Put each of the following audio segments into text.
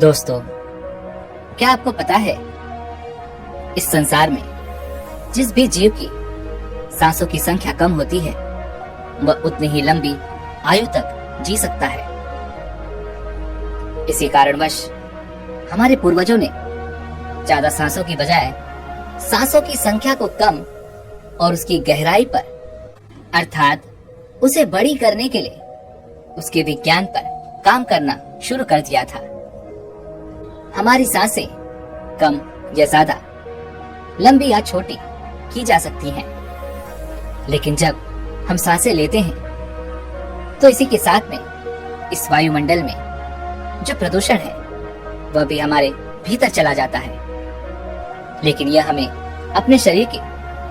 दोस्तों, क्या आपको पता है इस संसार में जिस भी जीव की सांसों की संख्या कम होती है वह उतनी ही लंबी आयु तक जी सकता है। इसी कारणवश हमारे पूर्वजों ने ज्यादा सांसों की बजाय सांसों की संख्या को कम और उसकी गहराई पर अर्थात उसे बड़ी करने के लिए उसके विज्ञान पर काम करना शुरू कर दिया था। हमारी सांसें कम या ज्यादा, लंबी या छोटी की जा सकती हैं, लेकिन जब हम सांसें लेते हैं तो इसी के साथ में इस वायुमंडल में जो प्रदूषण है वह भी हमारे भीतर चला जाता है। लेकिन यह हमें अपने शरीर के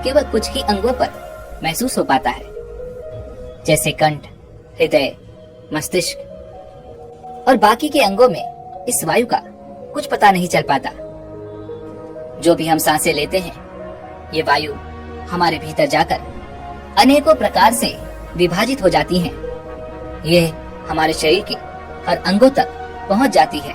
केवल कुछ ही अंगों पर महसूस हो पाता है, जैसे कंठ, हृदय, मस्तिष्क और बाकी के अंगों में इस वायु का कुछ पता नहीं चल पाता। जो भी हम सांसें लेते हैं ये वायु हमारे भीतर जाकर अनेकों प्रकार से विभाजित हो जाती हैं। ये हमारे शरीर के हर अंगों तक पहुंच जाती है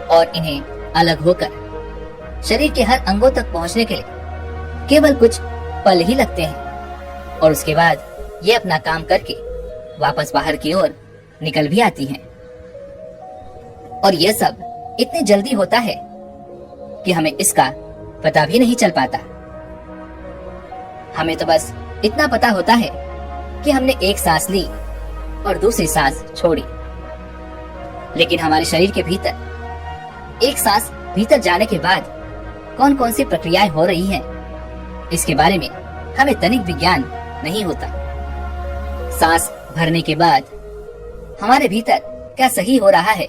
और इन्हें अलग होकर शरीर के हर अंगों तक पहुंचने के लिए केवल कुछ पल ही लगते हैं और उसके बाद ये अपना काम करके वापस बाहर की ओर निकल भी आती हैं। और यह सब इतनी जल्दी होता है कि हमें इसका पता भी नहीं चल पाता। हमें तो बस इतना पता होता है कि हमने एक सांस ली और दूसरी सांस छोड़ी, लेकिन हमारे शरीर के भीतर एक सांस भीतर जाने के बाद कौन कौन सी प्रक्रियाएं हो रही हैं, इसके बारे में हमें तनिक भी ज्ञान नहीं होता। सांस भरने के बाद हमारे भीतर क्या सही हो रहा है,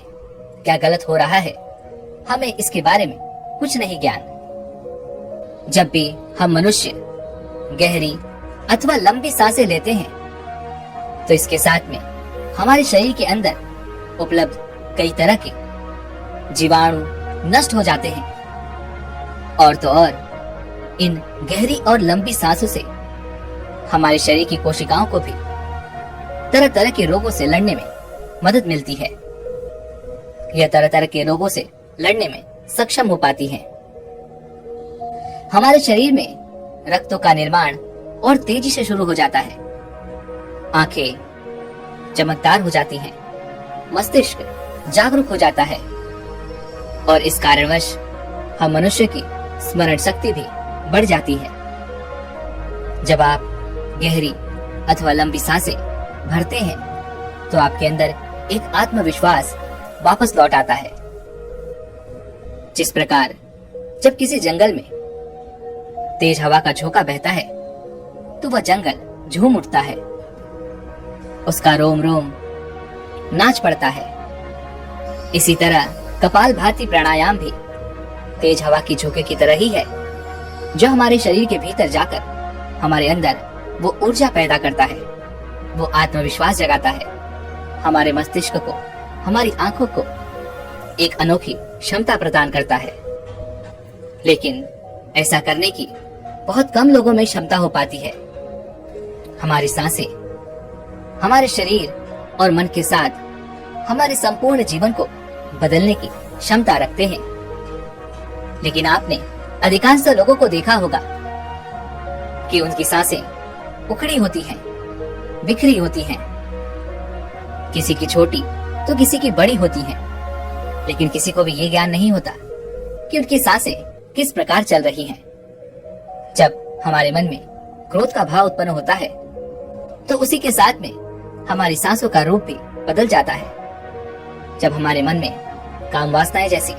क्या गलत हो रहा है, हमें इसके बारे में कुछ नहीं ज्ञान। जब भी हम मनुष्य गहरी अथवा लंबी सांसें लेते हैं तो इसके साथ में हमारे शरीर के अंदर उपलब्ध कई तरह के जीवाणु नष्ट हो जाते हैं। और तो और इन गहरी और लंबी सांसों से हमारे शरीर की कोशिकाओं को भी तरह तरह के रोगों से लड़ने में मदद मिलती है। यह तरह तरह के रोगों से लड़ने में सक्षम हो पाती हैं। हमारे शरीर में रक्तों का निर्माण और तेजी से शुरू हो जाता है। आंखें चमकदार हो जाती हैं, मस्तिष्क जागरूक हो जाता है और इस कारणवश हम मनुष्य की स्मरण शक्ति भी बढ़ जाती है। जब आप गहरी अथवा लंबी सांसें भरते हैं तो आपके अंदर एक आत्मविश्वास वापस लौट आता है। जिस प्रकार जब किसी जंगल में तेज हवा का झोंका बहता है तो वह जंगल झूम उठता है, उसका रोम रोम नाच पड़ता है। इसी तरह कपालभाति प्राणायाम भी तेज हवा की झोंके की तरह ही है, जो हमारे शरीर के भीतर जाकर हमारे अंदर वो ऊर्जा पैदा करता है, वो आत्मविश्वास जगाता है, हमारे मस्तिष्क को, हमारी आंखों को एक अनोखी क्षमता प्रदान करता है। लेकिन ऐसा करने की बहुत कम लोगों में क्षमता हो पाती है। हमारी सांसें हमारे शरीर और मन के साथ हमारे संपूर्ण जीवन को बदलने की क्षमता रखते हैं। लेकिन आपने अधिकांश लोगों को देखा होगा कि उनकी सांसें उखड़ी होती हैं, बिखरी होती हैं, किसी की छोटी तो किसी की बड़ी होती हैं, लेकिन किसी को भी ये ज्ञान नहीं होता कि उनकी सांसें किस प्रकार चल रही हैं। जब हमारे मन में क्रोध का भाव उत्पन्न होता है तो उसी के साथ में हमारी सांसों का रूप भी बदल जाता है। जब हमारे मन में काम वासनाएं जैसी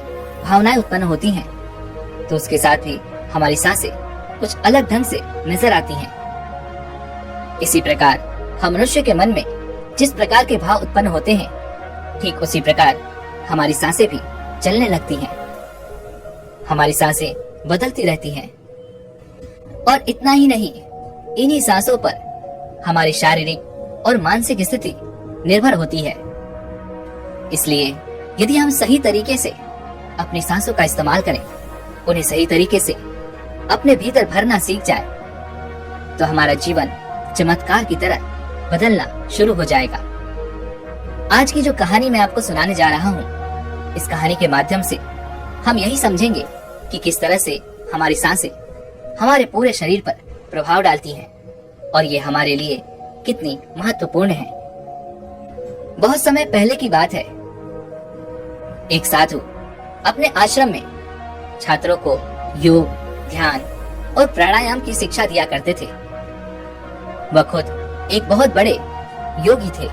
भावनाएं उत्पन्न होती हैं तो उसके साथ ही हमारी सांसें कुछ अलग ढंग से नजर आती हैं। इसी प्रकार हम मनुष्य के मन में जिस प्रकार के भाव उत्पन्न होते हैं, ठीक उसी प्रकार हमारी सांसें भी चलने लगती हैं। हमारी सांसें बदलती रहती हैं और इतना ही नहीं, इन्हीं सांसों पर हमारी शारीरिक और मानसिक स्थिति निर्भर होती है। इसलिए यदि हम सही तरीके से अपनी सांसों का इस्तेमाल करें, उन्हें सही तरीके से अपने भीतर भरना सीख जाए तो हमारा जीवन चमत्कार की तरह बदलना शुरू हो जाएगा। आज की जो कहानी मैं आपको सुनाने जा रहा हूँ इस कहानी के माध्यम से हम यही समझेंगे कि किस तरह से हमारी सांसें हमारे पूरे शरीर पर प्रभाव डालती हैं और ये हमारे लिए कितनी महत्वपूर्ण है। बहुत समय पहले की बात है, एक साधु अपने आश्रम में छात्रों को योग, ध्यान और प्राणायाम की शिक्षा दिया करते थे। वह खुद एक बहुत बड़े योगी थे।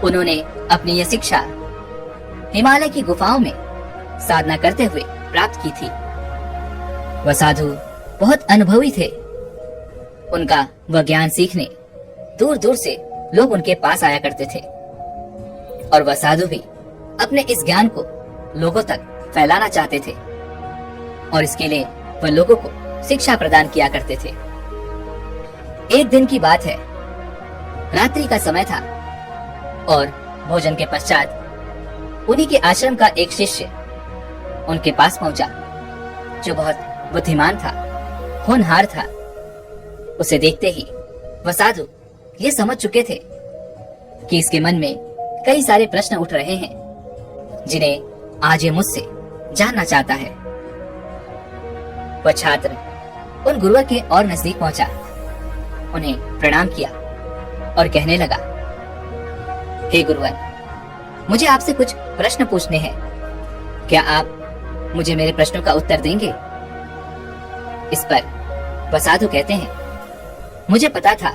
उन्होंने अपनी यह शिक्षा हिमालय की गुफाओं में साधना करते हुए प्राप्त की थी। वह साधु बहुत अनुभवी थे। उनका वह ज्ञान सीखने दूर दूर से लोग उनके पास आया करते थे और वह साधु भी अपने इस ज्ञान को लोगों तक फैलाना चाहते थे और इसके लिए वह लोगों को शिक्षा प्रदान किया करते थे। एक दिन की बात है, रात्रि का समय था और भोजन के पश्चात उन्हीं के आश्रम का एक शिष्य उनके पास पहुंचा, जो बहुत बुद्धिमान था, होनहार था। उसे देखते ही वह साधु ये समझ चुके थे कि इसके मन में कई सारे प्रश्न उठ रहे हैं जिन्हें आज ये मुझसे जानना चाहता है। वह छात्र उन गुरुवर के और नजदीक पहुंचा, उन्हें प्रणाम किया और कहने लगा, हे गुरुवर, मुझे आपसे कुछ प्रश्न पूछने हैं। क्या आप मुझे मेरे प्रश्नों का उत्तर देंगे? इस पर वह साधु कहते हैं, मुझे पता था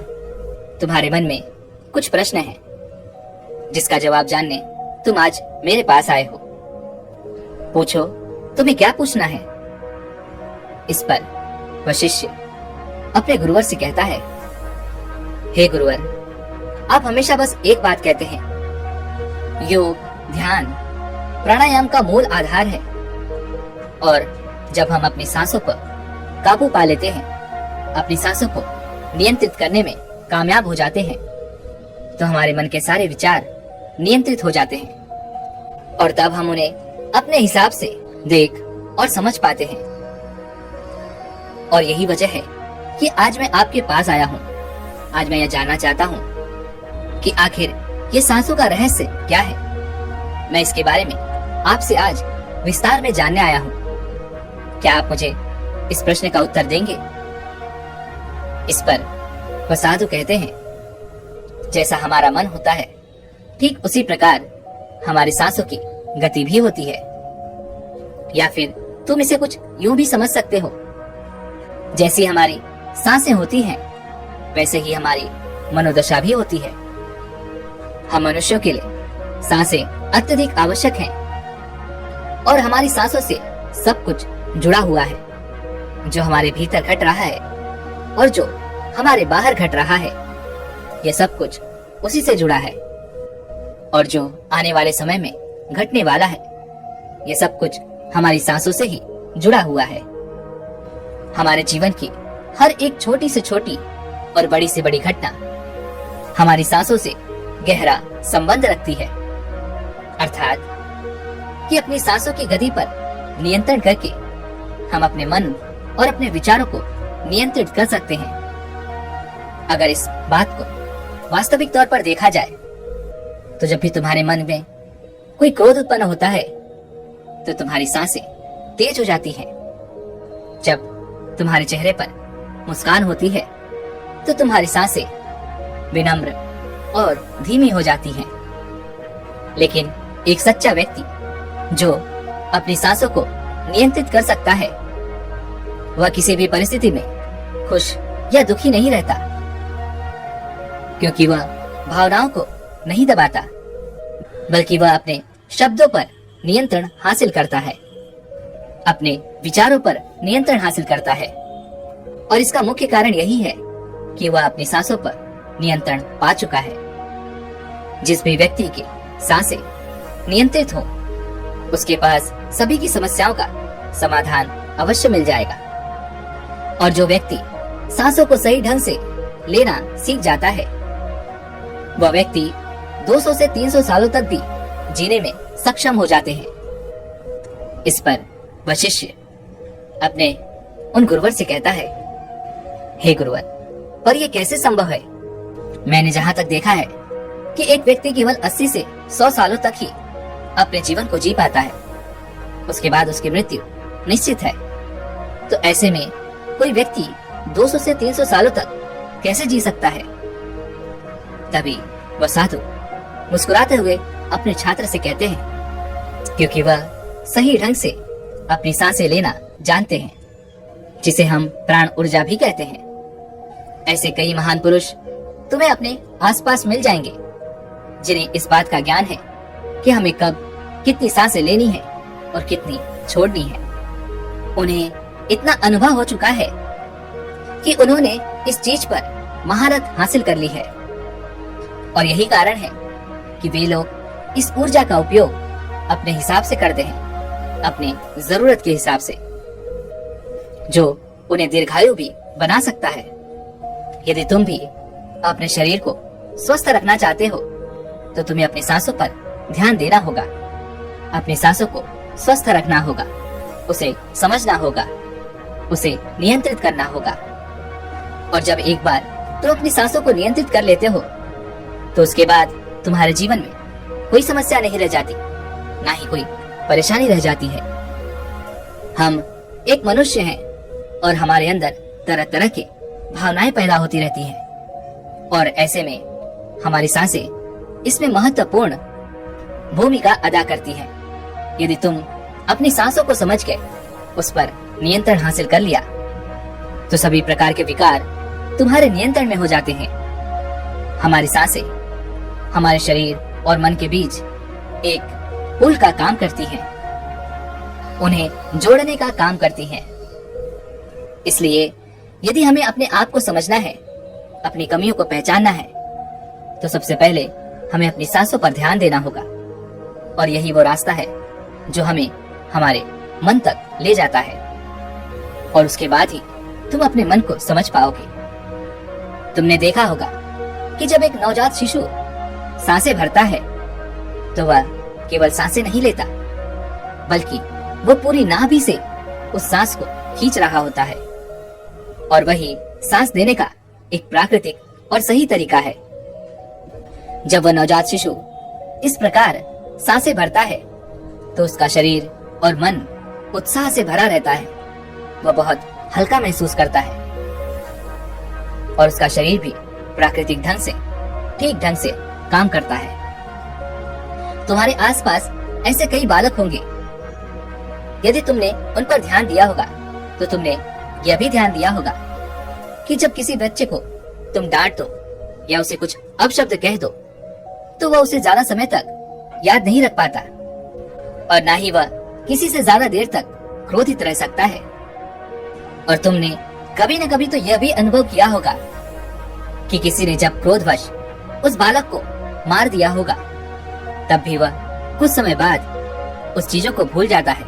तुम्हारे मन में कुछ प्रश्न हैं जिसका जवाब जानने तुम आज मेरे पास आए हो। पूछो, तुम्हें क्या पूछना है? इस पर वह शिष्य अपने गुरुवर से कहता है, हे गुरुवर, आप हमेशा बस एक बात कहते हैं, योग, ध्यान, प्राणायाम का मूल आधार है और जब हम अपनी सांसों पर काबू पा लेते हैं, अपनी सांसों को नियंत्रित करने में कामयाब हो जाते हैं, तो हमारे मन के सारे विचार नियंत्रित हो जाते हैं और तब हम उन्हें अपने हिसाब से देख और समझ पाते हैं। और यही वजह है कि आज मैं आपके पास आया हूँ। आज मैं यह जानना चाहता हूँ कि आखिर ये सांसों का रहस्य क्या है। मैं इसके बारे में आपसे आज विस्तार में जानने आया हूँ। क्या आप मुझे इस प्रश्न का उत्तर देंगे? इस पर वह साधु कहते हैं, जैसा हमारा मन होता है, ठीक उसी प्रकार हमारी सांसों की गति भी होती है। या फिर तुम इसे कुछ यूं भी समझ सकते हो, जैसी हमारी सांसें होती हैं, वैसे ही हमारी मनोदशा भी होती है। हम मनुष्यों के लिए सांसें अत्यधिक आवश्यक हैं और हमारी सांसों से सब कुछ जुड़ा हुआ है। जो हमारे भीतर घट रहा है और जो हमारे बाहर घट रहा है, यह सब कुछ उसी से जुड़ा है और जो आने वाले समय में घटने वाला है, यह सब कुछ हमारी सांसों से ही जुड़ा हुआ है। हमारे जीवन की हर एक छोटी से छोटी और बड़ी से बड़ी घटना हमारी सांसों से गहरा संबंध रखती है। अर्थात कि अपनी सांसों की गति पर नियंत्रण करके हम अपने मन और अपने विचारों को नियंत्रित कर सकते हैं। अगर इस बात को वास्तविक तौर पर देखा जाए तो जब भी तुम्हारे मन में कोई क्रोध उत्पन्न होता है तो तुम्हारी सांसें तेज हो जाती हैं। जब तुम्हारे चेहरे पर मुस्कान होती है तो तुम्हारी सांसें विनम्र और धीमी हो जाती हैं। लेकिन एक सच्चा व्यक्ति जो अपनी सांसों को नियंत्रित कर सकता है, वह किसी भी परिस्थिति में खुश या दुखी नहीं रहता, क्योंकि वह भावनाओं को नहीं दबाता, बल्कि वह अपने शब्दों पर नियंत्रण हासिल करता है, अपने विचारों पर नियंत्रण हासिल करता है। और इसका मुख्य कारण यही है कि वह अपनी सांसों पर नियंत्रण पा चुका है। जिस भी व्यक्ति की सांसें नियंत्रित हो, उसके पास सभी की समस्याओं का समाधान अवश्य मिल जाएगा। और जो व्यक्ति सांसों को सही ढंग से लेना सीख जाता है, वह व्यक्ति 200 से 300 सालों तक भी जीने में सक्षम हो जाते हैं। इस पर वह शिष्य अपने उन गुरुवर से कहता है, हे गुरुवर, पर यह कैसे संभव है? मैंने जहाँ तक देखा है कि एक व्यक्ति केवल 80 से 100 सालों तक ही अपने जीवन को जी पाता है, उसके बाद उसकी मृत्यु निश्चित है। तो ऐसे में कोई व्यक्ति 200 से 300 सालों तक कैसे जी सकता है? तभी वह साधु मुस्कुराते हुए अपने छात्र से कहते हैं, क्योंकि वह सही ढंग से अपनी सांसें लेना जानते हैं, जिसे हम प्राण ऊर्जा भी कहते हैं। ऐसे कई महान पुरुष तुम्हें अपने आसपास मिल जाएंगे, जिन्हें इस बात का ज्ञान है कि हमें कब कितनी सांसें लेनी है और कितनी छोड़नी है। उन्हें इतना अनुभव हो चुका है कि उन्होंने इस चीज पर महारत हासिल कर ली है, और यही कारण है कि वे लोग इस ऊर्जा का उपयोग अपने हिसाब से करते हैं, अपने जरूरत के हिसाब से, जो उन्हें दीर्घायु भी बना सकता है। यदि तुम भी अपने शरीर को स्वस्थ रखना चाहते हो तो तुम्हें अपनी सांसों पर ध्यान देना होगा, अपनी सांसों को स्वस्थ रखना होगा, उसे समझना होगा, उसे नियंत्रित करना होगा। और जब एक बार तुम अपनी सांसों को नियंत्रित कर लेते हो तो उसके बाद तुम्हारे जीवन में कोई समस्या नहीं रह जाती, ना ही कोई परेशानी रह जाती है। हम एक मनुष्य हैं और हमारे अंदर तरह तरह की भावनाएं पैदा होती रहती हैं, और ऐसे में हमारी सांसें इसमें महत्वपूर्ण भूमिका अदा करती हैं। यदि तुम अपनी सांसों को समझ के उस पर नियंत्रण हासिल कर लिया तो सभी प्रकार के विकार तुम्हारे नियंत्रण में हो जाते हैं। हमारी सांसें हमारे शरीर और मन के बीच एक पुल का काम करती हैं, उन्हें जोड़ने का काम करती हैं। इसलिए यदि हमें अपने आप को समझना है, अपनी कमियों को पहचानना है, तो सबसे पहले हमें अपनी सांसों पर ध्यान देना होगा, और यही वो रास्ता है जो हमें हमारे मन तक ले जाता है, और उसके बाद ही तुम अपने मन को समझ पाओगे। तुमने देखा होगा कि जब एक नवजात शिशु सांसें भरता है तो वह केवल सांसें नहीं लेता, बल्कि वो पूरी नाभि से उस सांस को खींच रहा होता है, और वही सांस देने का एक प्राकृतिक और सही तरीका है। जब वह नवजात शिशु इस प्रकार सांसें भरता है तो उसका शरीर और मन उत्साह से भरा रहता है, वह बहुत हल्का महसूस करता है, और उसका शरीर भी प्राकृतिक ढंग से ठीक ढंग से काम करता है। तुम्हारे आसपास ऐसे कई बालक होंगे, यदि तुमने उन पर ध्यान दिया होगा तो तुमने यह भी ध्यान दिया होगा कि जब किसी बच्चे को तुम डांट दो या उसे कुछ अपशब्द कह दो तो वह उसे ज्यादा समय तक याद नहीं रख पाता, और ना ही वह किसी से ज्यादा देर तक क्रोधित रह सकता है। और तुमने कभी न कभी तो यह भी अनुभव किया होगा कि किसी ने जब क्रोधवश उस बालक को मार दिया होगा, तब भी वह कुछ समय बाद उस चीजों को भूल जाता है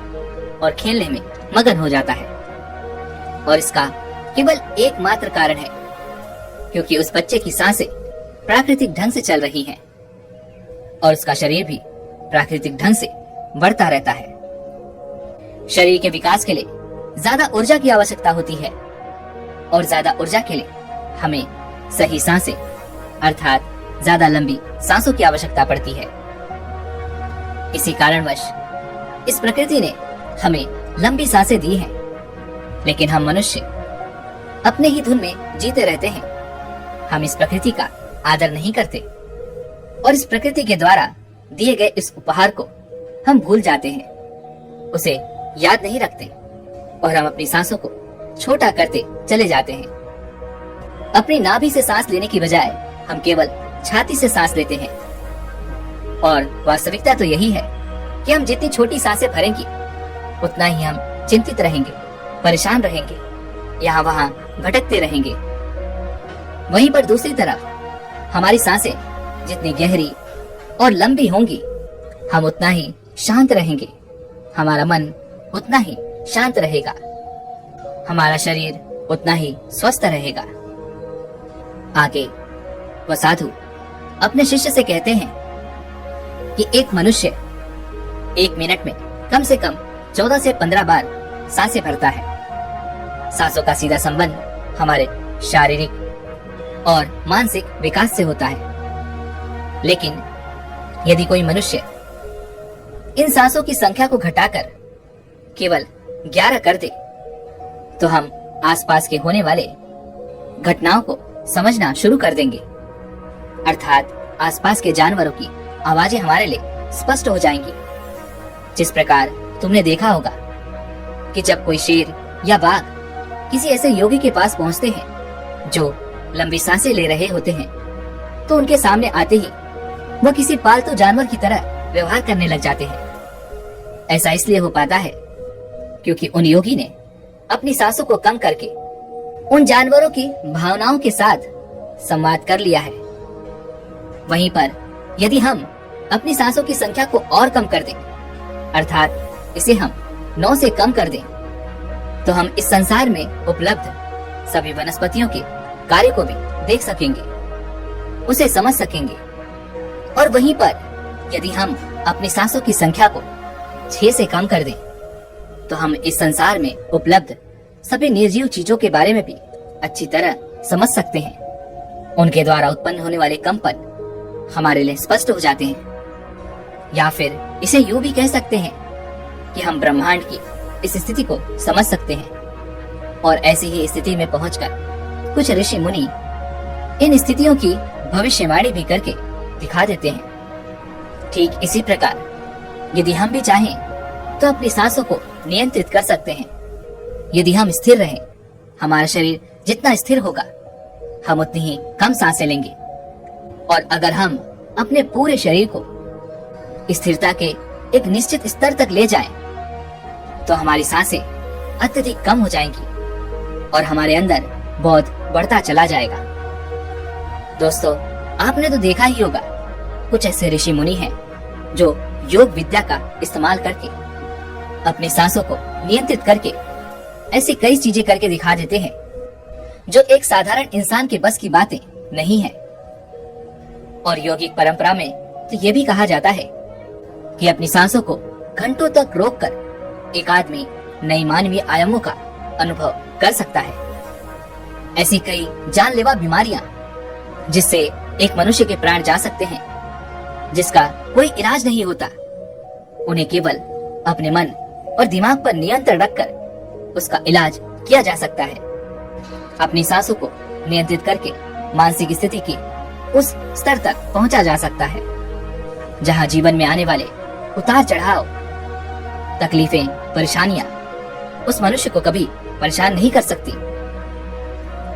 और खेलने में मगन हो जाता है। और इसका केवल एकमात्र कारण है क्योंकि उस बच्चे की सांसें प्राकृतिक ढंग से चल रही हैं, और उसका शरीर भी प्राकृतिक ढंग से बढ़ता रहता है। शरीर के विकास के लिए ज्यादा ऊर्जा की आवश्यकता होती है, और ज्यादा ऊर्जा के लिए हमें सही सांसें अर्थात ज्यादा लंबी सांसों की आवश्यकता पड़ती है। इसी कारणवश इस प्रकृति ने हमें लंबी सांसें दी हैं, लेकिन हम मनुष्य अपने ही धुन में जीते रहते हैं। हम इस प्रकृति का आदर नहीं करते, और इस प्रकृति के द्वारा दिए गए इस उपहार को हम भूल जाते हैं, उसे याद नहीं रखते, और हम अपनी सांसों को छोटा करते चले जाते हैं। अपनी नाभि से सांस लेने की बजाय हम केवल छाती से सांस लेते हैं, और वास्तविकता तो यही है कि हम जितनी छोटी सांसें भरेंगे उतना ही हम चिंतित रहेंगे, परेशान रहेंगे, यहाँ वहाँ भटकते रहेंगे। वहीं पर दूसरी तरफ हमारी सांसें जितनी गहरी और लंबी होंगी, हम उतना ही शांत रहेंगे, हमारा मन उतना ही शांत रहेगा, हमारा शरीर उतना ही स्वस्थ रहेगा। आगे वह साधु अपने शिष्य से कहते हैं कि एक मनुष्य 1 मिनट में कम से कम 14 से 15 बार सांसें भरता है। सांसों का सीधा संबंध हमारे शारीरिक और मानसिक विकास से होता है। लेकिन यदि कोई मनुष्य इन सांसों की संख्या को घटाकर केवल 11 कर दे तो हम आसपास के होने वाले घटनाओं को समझना शुरू कर देंगे। अर्थात आसपास के जानवरों की आवाजें हमारे लिए स्पष्ट हो जाएंगी। जिस प्रकार तुमने देखा होगा कि जब कोई शेर या बाघ किसी ऐसे योगी के पास पहुंचते हैं जो लंबी सांसें ले रहे होते हैं, तो उनके सामने आते ही वह किसी पालतू जानवर की तरह व्यवहार करने लग जाते हैं। ऐसा इसलिए हो पाता है क्योंकि उन योगी ने अपनी सांसों को कम करके उन जानवरों की भावनाओं के साथ संवाद कर लिया है। वहीं पर यदि हम अपनी सांसों की संख्या को और कम कर दें, अर्थात इसे हम 9 से कम कर दें, तो हम इस संसार में उपलब्ध सभी वनस्पतियों के कार्य को भी देख सकेंगे, उसे समझ सकेंगे। और वहीं पर यदि हम अपनी सांसों की संख्या को 6 से कम कर दें, तो हम इस संसार में उपलब्ध सभी निर्जीव चीजों के बारे में भी अच्छी तरह समझ सकते हैं। उनके द्वारा उत्पन्न होने वाले कंपन हमारे लिए स्पष्ट हो जाते हैं। या फिर इसे यूं भी कह सकते हैं कि हम ब्रह्मांड की इस स्थिति को समझ सकते हैं। और ऐसी ही स्थिति में पहुंचकर कुछ ऋषि मुनि इन स्थितियों की भविष्यवाणी भी करके दिखा देते हैं। ठीक इसी प्रकार यदि हम भी चाहें तो अपनी सांसों को नियंत्रित कर सकते हैं। यदि हम स्थिर रहें, हमारा शरीर जितना स्थिर होगा, हम उतनी ही कम सांसें लेंगे। और अगर हम अपने पूरे शरीर को स्थिरता के एक निश्चित स्तर तक ले जाएं, तो हमारी सांसें अत्यधिक कम हो जाएंगी और हमारे अंदर बोध बढ़ता चला जाएगा। दोस्तों, आपने तो देखा ही होगा कुछ ऐसे ऋषि मुनि हैं जो योग विद्या का इस्तेमाल करके अपनी सांसों को नियंत्रित करके ऐसी कई चीजें करके दिखा देते हैं जो एक साधारण इंसान के बस की बातें नहीं है। और योगिक परंपरा में तो ये भी कहा जाता है कि अपनी सांसों को घंटों तक रोककर एक आदमी नई मानवीय आयामों का अनुभव कर सकता है। ऐसी कई जानलेवा बीमारियां जिससे एक मनुष्य के प्राण जा सकते हैं, जिसका कोई इलाज नहीं होता, उन्हें केवल अपने मन और दिमाग पर नियंत्रण रखकर उसका इलाज किया जा सकता है। अपनी सांसों को नियंत्रित करके मानसिक स्थिति की उस स्तर तक पहुंचा जा सकता है जहां जीवन में आने वाले उतार चढ़ाव, तकलीफें, परेशानियां उस मनुष्य को कभी परेशान नहीं कर सकती।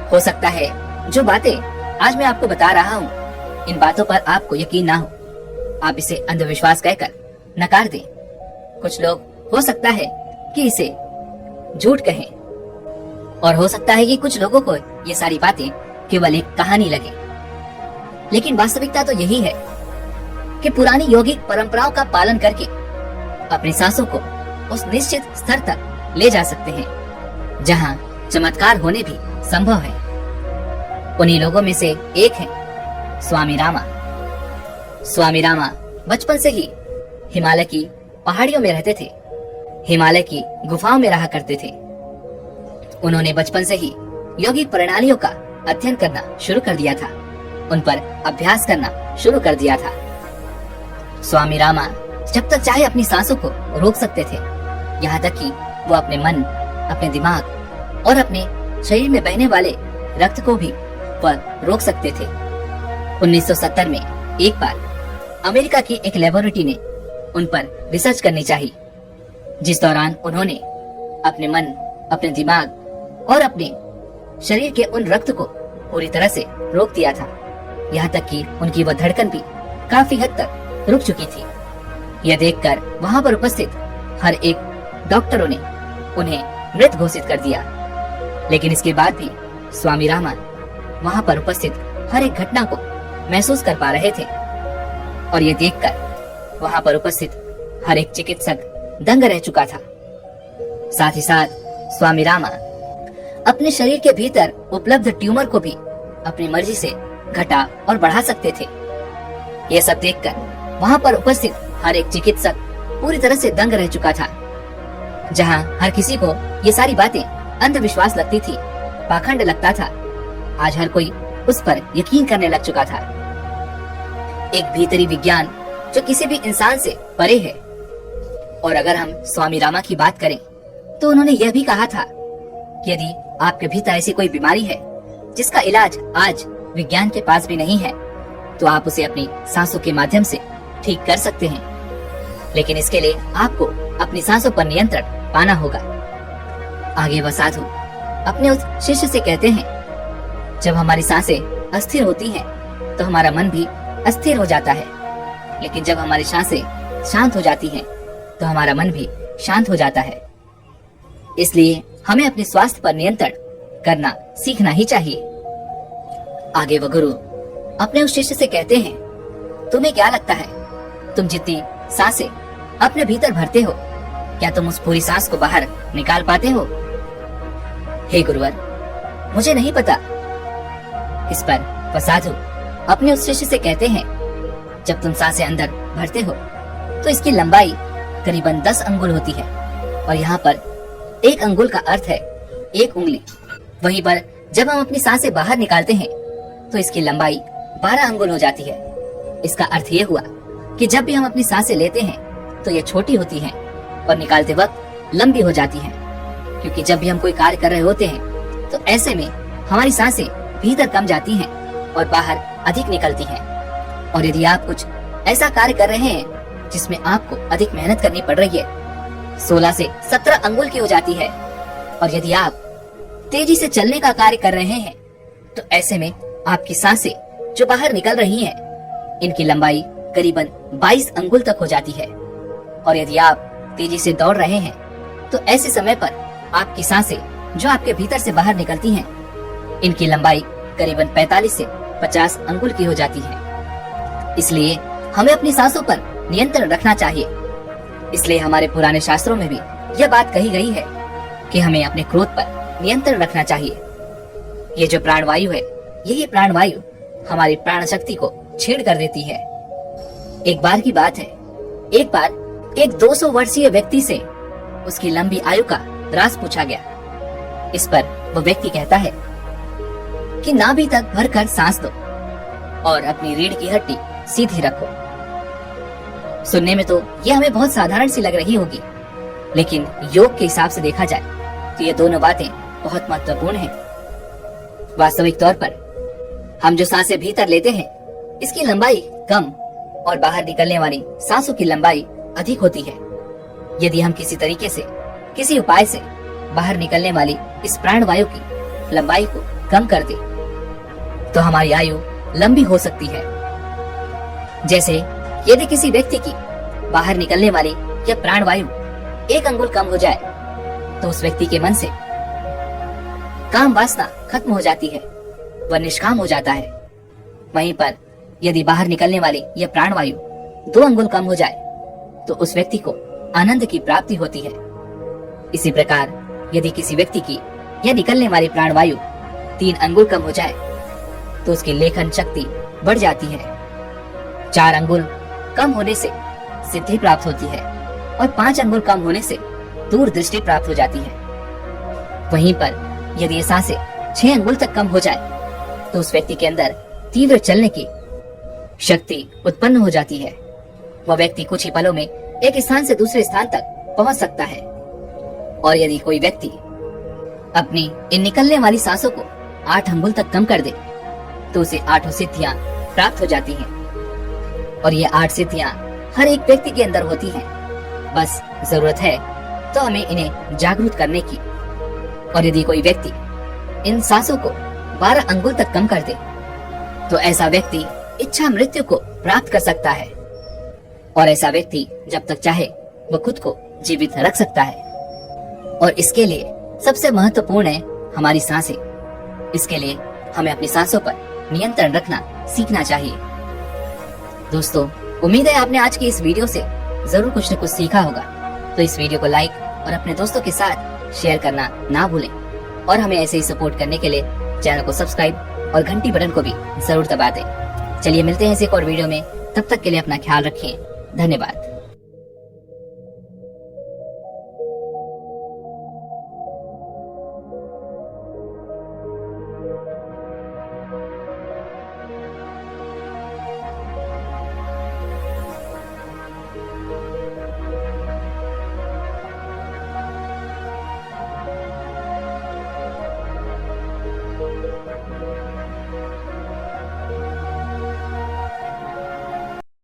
हो सकता है जो बातें आज मैं आपको बता रहा हूँ, इन बातों पर आपको यकीन ना हो, आप इसे अंधविश्वास कहकर नकार दें। कुछ लोग हो सकता है कि इसे झूठ कहें, और हो सकता है कि कुछ लोगों को ये सारी बातें केवल एक कहानी लगे। लेकिन वास्तविकता तो यही है कि पुरानी यौगिक परंपराओं का पालन करके अपनी सांसों को उस निश्चित स्तर तक ले जा सकते हैं जहां चमत्कार होने भी संभव है। उन्हीं लोगों में से एक है स्वामी रामा। स्वामी रामा बचपन से ही हिमालय की पहाड़ियों में रहते थे, हिमालय की गुफाओं में रहा करते थे। उन्होंने बचपन से ही यौगिक प्रणालियों का अध्ययन करना शुरू कर दिया था, उन पर अभ्यास करना शुरू कर दिया था। स्वामी रामा जब तक चाहे अपनी सांसों को रोक सकते थे, यहाँ तक कि वो अपने मन, अपने दिमाग और अपने शरीर में बहने वाले रक्त को भी वह रोक सकते थे। 1970 में एक बार अमेरिका की एक लेबोरेटरी ने उन पर रिसर्च करनी चाहिए, जिस दौरान उन्होंने अपने मन, अपने दिमाग और अपने शरीर के उन रक्त को पूरी तरह से रोक दिया था। यहाँ तक कि उनकी वह धड़कन भी काफी हद तक रुक चुकी थी। यह देखकर वहाँ पर उपस्थित हर एक डॉक्टरों ने उन्हें मृत घोषित कर दिया। लेकिन इसके बाद भी स्वामी रामा वहाँ पर उपस्थित हर एक घटना को महसूस कर पा रहे थे, और ये देखकर वहाँ पर उपस्थित हर एक चिकित्सक दंग रह चुका था। साथ ही साथ स्वामी रामा अपने शरीर के भीतर उपलब्ध ट्यूमर को भी अपनी मर्जी से घटा और बढ़ा सकते थे। यह सब देखकर वहाँ पर उपस्थित हर एक चिकित्सक पूरी तरह से दंग रह चुका था। जहाँ हर किसी को ये सारी बातें अंधविश्वास लगती थी, पाखंड लगता था, आज हर कोई उस पर यकीन करने लग चुका था। एक भीतरी विज्ञान जो किसी भी इंसान से परे है, और अगर हम स्वामी रामा की बात करें तो उन्होंने यह भी कहा था कि यदि आपके भीतर ऐसी कोई बीमारी है जिसका इलाज आज विज्ञान के पास भी नहीं है, तो आप उसे अपनी सांसों के माध्यम से ठीक कर सकते हैं। लेकिन इसके लिए आपको अपनी सांसों पर नियंत्रण पाना होगा। आगे वह साधु अपने उस शिष्य से कहते हैं, जब हमारी सांसें अस्थिर होती हैं, तो हमारा मन भी अस्थिर हो जाता है, लेकिन जब हमारी सांसें शांत हो जाती हैं, तो हमारा मन भी शांत हो जाता है। इसलिए हमें अपने स्वास्थ्य पर नियंत्रण करना सीखना ही चाहिए। आगे वह गुरु अपने उस शिष्य से कहते हैं, तुम्हें क्या लगता है, तुम जितनी सांसें अपने भीतर भरते हो, क्या तुम उस पूरी सांस को बाहर निकाल पाते हो? हे गुरुवर, मुझे नहीं पता। इस पर वह साधु अपने उस शिष्य से कहते हैं, जब तुम सांसें अंदर भरते हो तो इसकी लंबाई करीबन 10 अंगुल होती है, और यहाँ पर 1 अंगुल का अर्थ है 1 उंगली। वहीं पर जब हम अपनी सांसें बाहर निकालते हैं तो इसकी लंबाई 12 अंगुल हो जाती है। इसका अर्थ ये हुआ कि जब भी हम अपनी सांसें लेते हैं तो ये छोटी होती हैं और निकालते वक्त लंबी हो जाती हैं, क्योंकि जब भी हम कोई कार्य कर रहे होते हैं तो ऐसे में हमारी सांसें भीतर कम जाती हैं और बाहर अधिक निकलती हैं। और यदि आप कुछ ऐसा कार्य कर रहे हैं जिसमें आपको अधिक मेहनत करनी पड़ रही है, 16 से 17 अंगुल की हो जाती है। और यदि आप तेजी से चलने का कार्य कर रहे हैं तो ऐसे में आपकी सांसें जो बाहर निकल रही हैं, इनकी लंबाई करीबन 22 अंगुल तक हो जाती है। और यदि आप तेजी से दौड़ रहे हैं तो ऐसे समय पर आपकी सांसें जो आपके भीतर से बाहर निकलती हैं, इनकी लंबाई करीबन 45 से 50 अंगुल की हो जाती है। इसलिए हमें अपनी सांसों पर नियंत्रण रखना चाहिए। इसलिए हमारे पुराने शास्त्रों में भी यह बात कही गई है कि हमें अपने क्रोध पर नियंत्रण रखना चाहिए। ये जो प्राणवायु है, यही प्राणवायु हमारी प्राण शक्ति को छीड़ कर देती है। एक बार की बात है, एक बार एक 200 वर्षीय व्यक्ति से उसकी लंबी आयु का राज पूछा गया। इस पर वो व्यक्ति कहता है कि नाभि तक भरकर सांस दो और अपनी रीढ़ की हड्डी सीधी रखो। सुनने में तो यह हमें बहुत साधारण सी लग रही होगी, लेकिन योग के हिसाब से देखा जाए तो ये दोनों बातें बहुत महत्वपूर्ण हैं। वास्तविक तौर पर हम जो सांसें भीतर लेते हैं, इसकी लंबाई कम और बाहर निकलने वाली सांसों की लंबाई अधिक होती है। यदि हम किसी तरीके से, किसी उपाय से बाहर निकलने वाली इस प्राणवायु की लंबाई को कम कर दे तो हमारी आयु लंबी हो सकती है। जैसे यदि किसी व्यक्ति की बाहर निकलने वाली यह प्राणवायु 1 अंगुल कम हो जाए तो उस व्यक्ति के मन से काम वासना खत्म हो जाती है, वह निष्काम हो जाता है। वहीं पर यदि बाहर निकलने वाली यह प्राणवायु 2 अंगुल कम हो जाए तो उस व्यक्ति को आनंद की प्राप्ति होती है। इसी प्रकार यदि किसी व्यक्ति की यह निकलने वाली प्राणवायु 3 अंगुल कम हो जाए तो उसकी लेखन शक्ति बढ़ जाती है। 4 अंगुल कम होने से सिद्धि प्राप्त होती है और 5 अंगुल कम होने से दूरदृष्टि प्राप्त हो जाती है। वहीं पर यदि ये सांसें 6 अंगुल तक कम हो जाए तो उस व्यक्ति के अंदर तीव्र चलने की शक्ति उत्पन्न हो जाती है। वह व्यक्ति कुछ ही पलों में एक स्थान से दूसरे स्थान तक पहुंच सकता है। और यदि कोई व्यक्ति अपनी इन निकलने वाली सांसों को 8 अंगुल तक कम कर दे तो उसे 8 सिद्धियां प्राप्त हो जाती हैं। और ये 8 सिद्धियां हर एक व्यक्ति के अंदर होती हैं। बस जरूरत है तो हमें इन्हें जागरूक करने की। और यदि कोई व्यक्ति इन सांसों को 12 अंगुल तक कम कर दे तो ऐसा व्यक्ति इच्छा मृत्यु को प्राप्त कर सकता है। और ऐसा व्यक्ति जब तक चाहे वह खुद को जीवित रख सकता है। और इसके लिए सबसे महत्वपूर्ण है हमारी सांसें। इसके लिए हमें अपनी सांसों पर नियंत्रण रखना सीखना चाहिए। दोस्तों, उम्मीद है आपने आज की इस वीडियो से जरूर कुछ न कुछ सीखा होगा। तो इस वीडियो को लाइक और अपने दोस्तों के साथ शेयर करना ना भूलें। और हमें ऐसे ही सपोर्ट करने के लिए चैनल को सब्सक्राइब और घंटी बटन को भी जरूर दबा दें। चलिए मिलते हैं इस एक और वीडियो में। तब तक के लिए अपना ख्याल रखें। धन्यवाद।